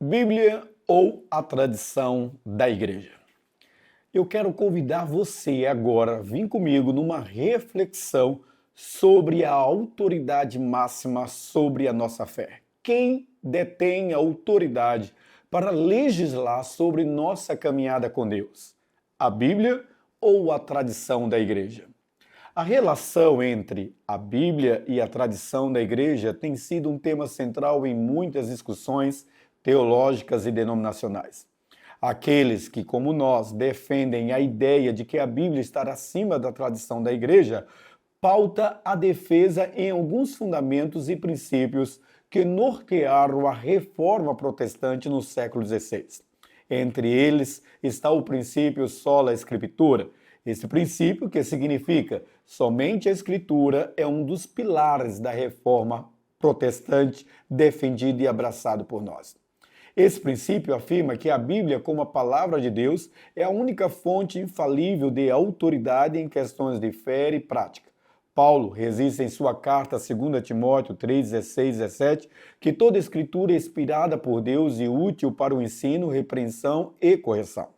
Bíblia ou a tradição da igreja? Eu quero convidar você agora a vir comigo numa reflexão sobre a autoridade máxima sobre a nossa fé. Quem detém a autoridade para legislar sobre nossa caminhada com Deus? A Bíblia ou a tradição da igreja? A relação entre a Bíblia e a tradição da igreja tem sido um tema central em muitas discussões teológicas e denominacionais. Aqueles que, como nós, defendem a ideia de que a Bíblia está acima da tradição da igreja, pauta a defesa em alguns fundamentos e princípios que nortearam a reforma protestante no século XVI. Entre eles está o princípio sola scriptura. Esse princípio, que significa somente a Escritura, é um dos pilares da reforma protestante defendido e abraçado por nós. Esse princípio afirma que a Bíblia, como a palavra de Deus, é a única fonte infalível de autoridade em questões de fé e prática. Paulo resiste em sua carta a 2 Timóteo 3, 16 e 17 que toda escritura é inspirada por Deus e útil para o ensino, repreensão e correção.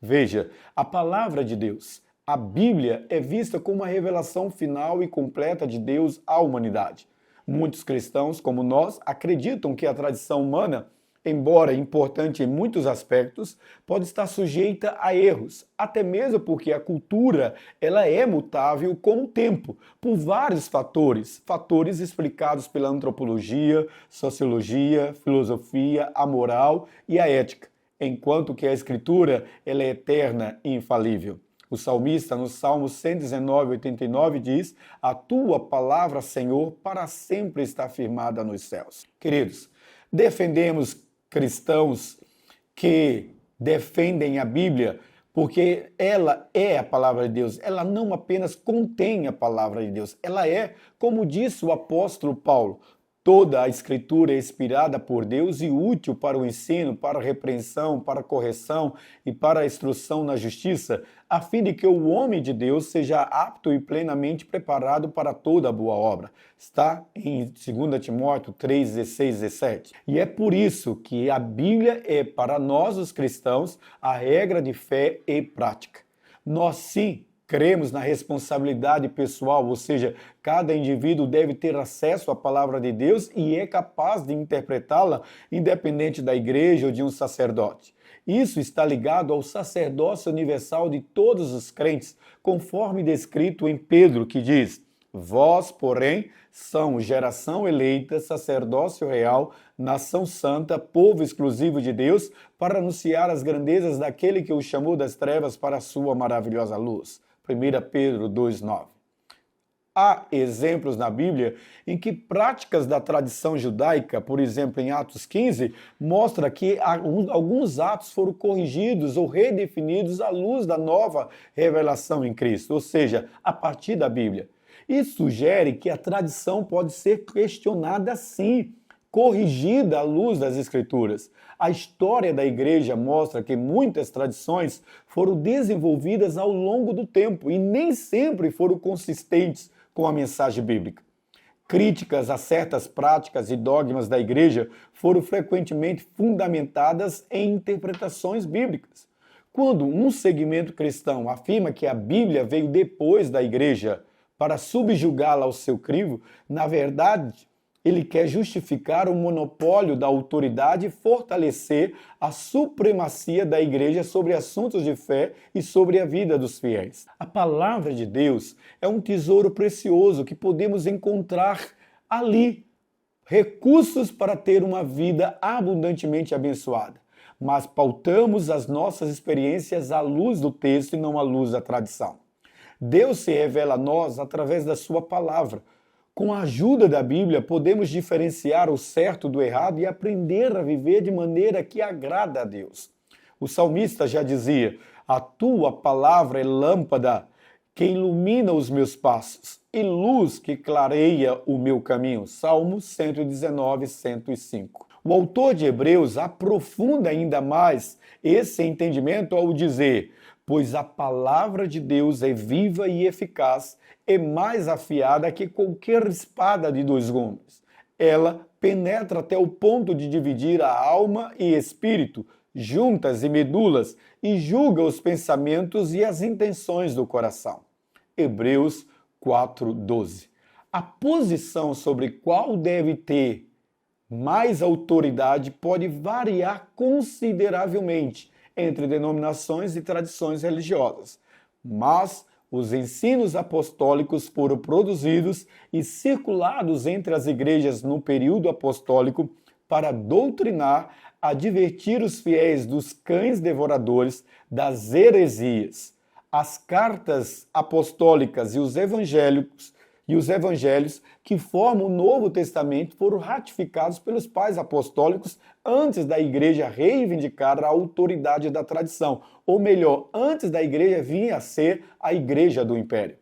Veja, a palavra de Deus, a Bíblia, é vista como a revelação final e completa de Deus à humanidade. Muitos cristãos, como nós, acreditam que a tradição humana, embora importante em muitos aspectos, pode estar sujeita a erros, até mesmo porque a cultura ela é mutável com o tempo, por vários fatores explicados pela antropologia, sociologia, filosofia, a moral e a ética, enquanto que a Escritura ela é eterna e infalível. O salmista, no Salmo 119, 89, diz: "A tua palavra, Senhor, para sempre está firmada nos céus." Queridos, defendemos cristãos que defendem a Bíblia porque ela é a palavra de Deus. Ela não apenas contém a palavra de Deus, ela é, como disse o apóstolo Paulo, toda a Escritura é inspirada por Deus e útil para o ensino, para a repreensão, para a correção e para a instrução na justiça, a fim de que o homem de Deus seja apto e plenamente preparado para toda boa obra. Está em 2 Timóteo 3, 16 e 17. E é por isso que a Bíblia é, para nós os cristãos, a regra de fé e prática. Nós sim cremos na responsabilidade pessoal, ou seja, cada indivíduo deve ter acesso à palavra de Deus e é capaz de interpretá-la independente da igreja ou de um sacerdote. Isso está ligado ao sacerdócio universal de todos os crentes, conforme descrito em Pedro, que diz: "Vós, porém, são geração eleita, sacerdócio real, nação santa, povo exclusivo de Deus, para anunciar as grandezas daquele que o chamou das trevas para a sua maravilhosa luz." 1 Pedro 2,9. Há exemplos na Bíblia em que práticas da tradição judaica, por exemplo, em Atos 15, mostra que alguns atos foram corrigidos ou redefinidos à luz da nova revelação em Cristo, ou seja, a partir da Bíblia. Isso sugere que a tradição pode ser questionada sim, corrigida à luz das Escrituras. A história da igreja mostra que muitas tradições foram desenvolvidas ao longo do tempo e nem sempre foram consistentes com a mensagem bíblica. Críticas a certas práticas e dogmas da igreja foram frequentemente fundamentadas em interpretações bíblicas. Quando um segmento cristão afirma que a Bíblia veio depois da igreja para subjugá-la ao seu crivo, na verdade, ele quer justificar o monopólio da autoridade e fortalecer a supremacia da igreja sobre assuntos de fé e sobre a vida dos fiéis. A palavra de Deus é um tesouro precioso que podemos encontrar ali, recursos para ter uma vida abundantemente abençoada. Mas pautamos as nossas experiências à luz do texto e não à luz da tradição. Deus se revela a nós através da sua palavra. Com a ajuda da Bíblia, podemos diferenciar o certo do errado e aprender a viver de maneira que agrada a Deus. O salmista já dizia: "A tua palavra é lâmpada que ilumina os meus passos e luz que clareia o meu caminho." Salmo 119, 105. O autor de Hebreus aprofunda ainda mais esse entendimento ao dizer: "Pois a palavra de Deus é viva e eficaz, é mais afiada que qualquer espada de dois gumes. Ela penetra até o ponto de dividir a alma e espírito, juntas e medulas, e julga os pensamentos e as intenções do coração. Hebreus 4:12. A posição sobre qual deve ter mais autoridade pode variar consideravelmente entre denominações e tradições religiosas, mas os ensinos apostólicos foram produzidos e circulados entre as igrejas no período apostólico para doutrinar, advertir os fiéis dos cães devoradores, das heresias. As cartas apostólicas e os evangelhos que formam o Novo Testamento foram ratificados pelos pais apostólicos antes da igreja reivindicar a autoridade da tradição, ou melhor, antes da igreja vir a ser a igreja do império.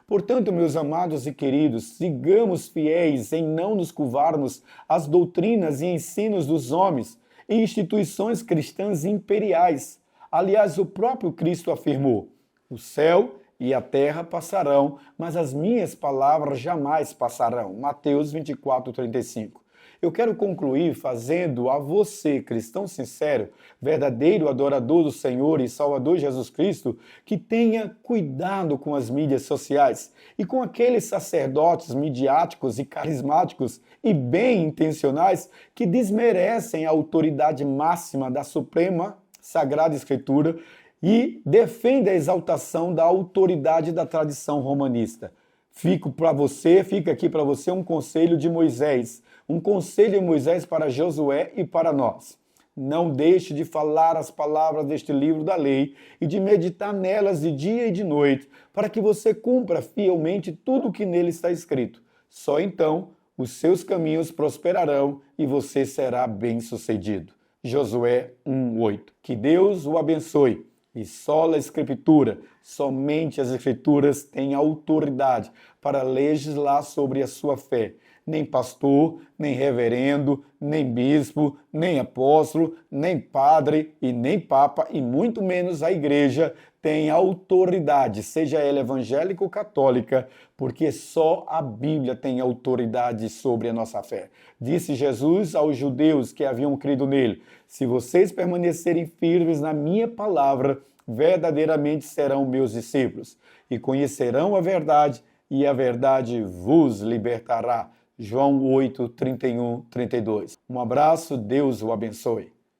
Portanto, meus amados e queridos, sigamos fiéis em não nos curvarmos às doutrinas e ensinos dos homens e instituições cristãs imperiais. Aliás, o próprio Cristo afirmou: o céu e a terra passarão, mas as minhas palavras jamais passarão. Mateus 24:35. Eu quero concluir fazendo a você, cristão sincero, verdadeiro adorador do Senhor e Salvador Jesus Cristo, que tenha cuidado com as mídias sociais e com aqueles sacerdotes midiáticos e carismáticos e bem intencionais que desmerecem a autoridade máxima da Suprema Sagrada Escritura e defende a exaltação da autoridade da tradição romanista. Fica aqui para você um conselho de Moisés, um conselho de Moisés para Josué e para nós. Não deixe de falar as palavras deste livro da lei e de meditar nelas de dia e de noite, para que você cumpra fielmente tudo o que nele está escrito. Só então os seus caminhos prosperarão e você será bem-sucedido. Josué 1:8. Que Deus o abençoe. E sola a Escritura, somente as Escrituras têm autoridade para legislar sobre a sua fé. Nem pastor, nem reverendo, nem bispo, nem apóstolo, nem padre e nem papa, e muito menos a igreja tem autoridade, seja ela evangélica ou católica, porque só a Bíblia tem autoridade sobre a nossa fé. Disse Jesus aos judeus que haviam crido nele: se vocês permanecerem firmes na minha palavra, verdadeiramente serão meus discípulos e conhecerão a verdade, e a verdade vos libertará. João 8:31-32. Um abraço, Deus o abençoe.